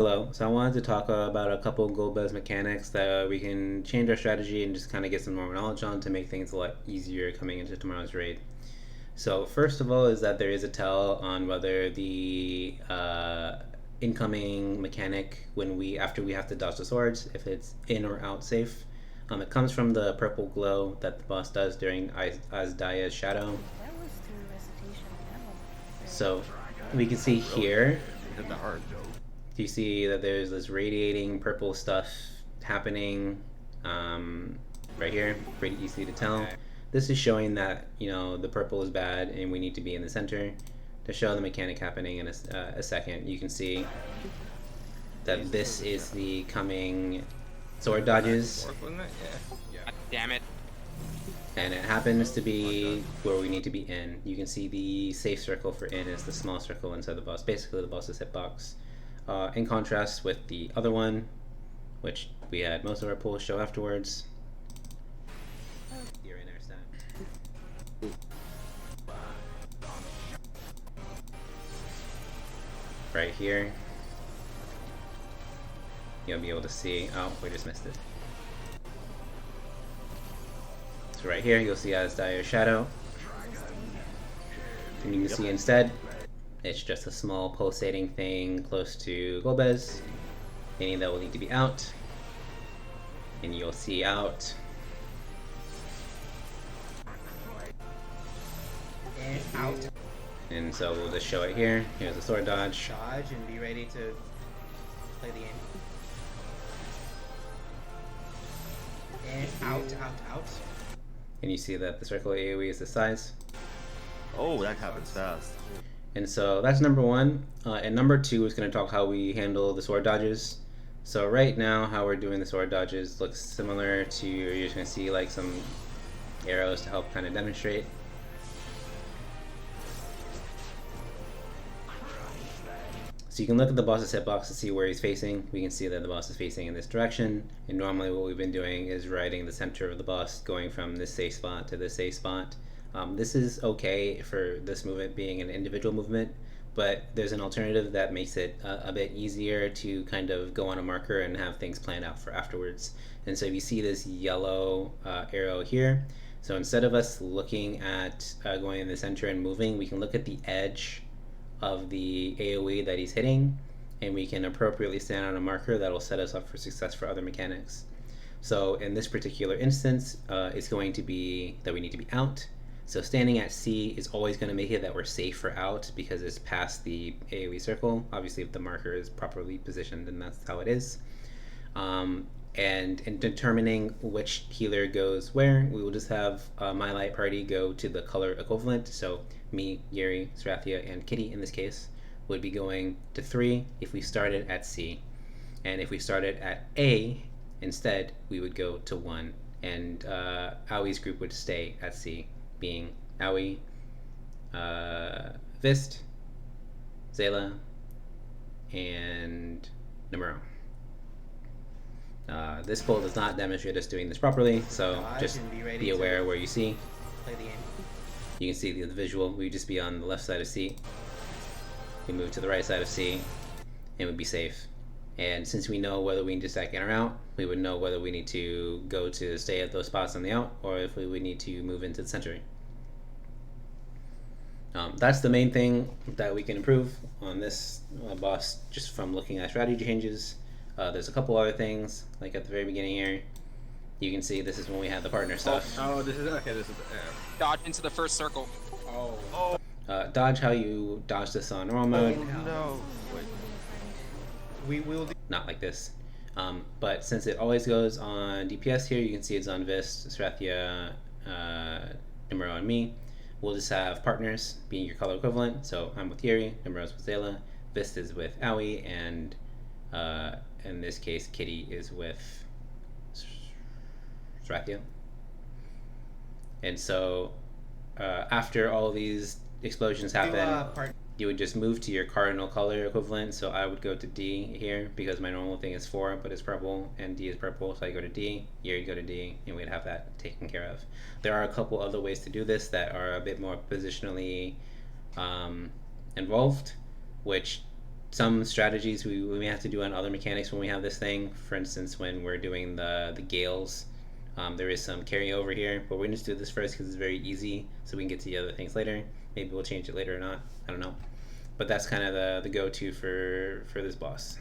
Hello. So I wanted to talk about a couple Golbez mechanics that we can change our strategy and just kind of get some more knowledge on to make things a lot easier coming into tomorrow's raid. So first of all is that there is a tell on whether the incoming mechanic after we have to dodge the swords, if it's in or out safe. It comes from the purple glow that the boss does during Azdaya's shadow. So we can see here. Hit the heart. You see that there's this radiating purple stuff happening right here, pretty easy to tell. This is showing that, the purple is bad and we need to be in the center. To show the mechanic happening in a second, you can see that this is the coming sword dodges. God damn it. And it happens to be where we need to be in. You can see the safe circle for in is the small circle inside the boss, basically the boss's hitbox. In contrast with the other one, which we had most of our pulls show afterwards. You're in our stat. Right here, you'll be able to see. Oh, we just missed it. So right here, you'll see Azdaya's shadow, and you can see instead. It's just a small pulsating thing close to Golbez, meaning that will need to be out. And you'll see out. And out. And so we'll just show it here. Here's a sword dodge. Dodge and be ready to play the game. And out. And you see that the circle AoE is this size. Oh, that happens fast. And so that's number one. And number two is going to talk how we handle the sword dodges. So right now, how we're doing the sword dodges looks similar to, you're just going to see like some arrows to help kind of demonstrate. So you can look at the boss's hitbox to see where he's facing. We can see that the boss is facing in this direction. And normally what we've been doing is riding the center of the boss, going from this safe spot to this safe spot. This is okay for this movement being an individual movement, but there's an alternative that makes it a bit easier to kind of go on a marker and have things planned out for afterwards. And so if you see this yellow arrow here, so instead of us looking at going in the center and moving, we can look at the edge of the AoE that he's hitting, and we can appropriately stand on a marker that will set us up for success for other mechanics. So in this particular instance, it's going to be that we need to be out. So standing at C is always going to make it that we're safe for out because it's past the AoE circle. Obviously, if the marker is properly positioned, then that's how it is. And in determining which healer goes where, we will just have my light party go to the color equivalent. So me, Yuri, Srathia, and Kitty in this case would be going to 3 if we started at C. And if we started at A instead, we would go to 1. And Aoi's group would stay at C, being Aoi, Vist, Zayla, and Nomura. This poll does not demonstrate us doing this properly, so just be aware where you see. Play the game. You can see the visual. We would just be on the left side of C. We move to the right side of C, and we'd be safe. And since we know whether we need to stack in or out, we would know whether we need to go to stay at those spots on the out, or if we would need to move into the center. That's the main thing that we can improve on this boss just from looking at strategy changes. There's a couple other things, like at the very beginning here. You can see this is when we had the partner stuff. Oh, this is okay. This is Dodge into the first circle. Oh. Dodge how you dodge this on normal mode. Oh no! Wait. We will do. Not like this. But since it always goes on DPS here, you can see it's on Vist, Srathia, Nomura, and me. We'll just have partners being your color equivalent. So I'm with Yuri, Nomura's with Zayla, Vist is with Aoi, and in this case, Kitty is with Srathia. And so after all these explosions happen, you would just move to your cardinal color equivalent. So I would go to D here because my normal thing is 4, but it's purple, and D is purple, so I go to D, here you go to D, and we'd have that taken care of. There are a couple other ways to do this that are a bit more positionally involved, which some strategies we may have to do on other mechanics when we have this thing. For instance, when we're doing the gales, there is some carryover here, but we're gonna just do this first because it's very easy, so we can get to the other things later. Maybe we'll change it later or not. I don't know. But that's kind of the go-to for this boss.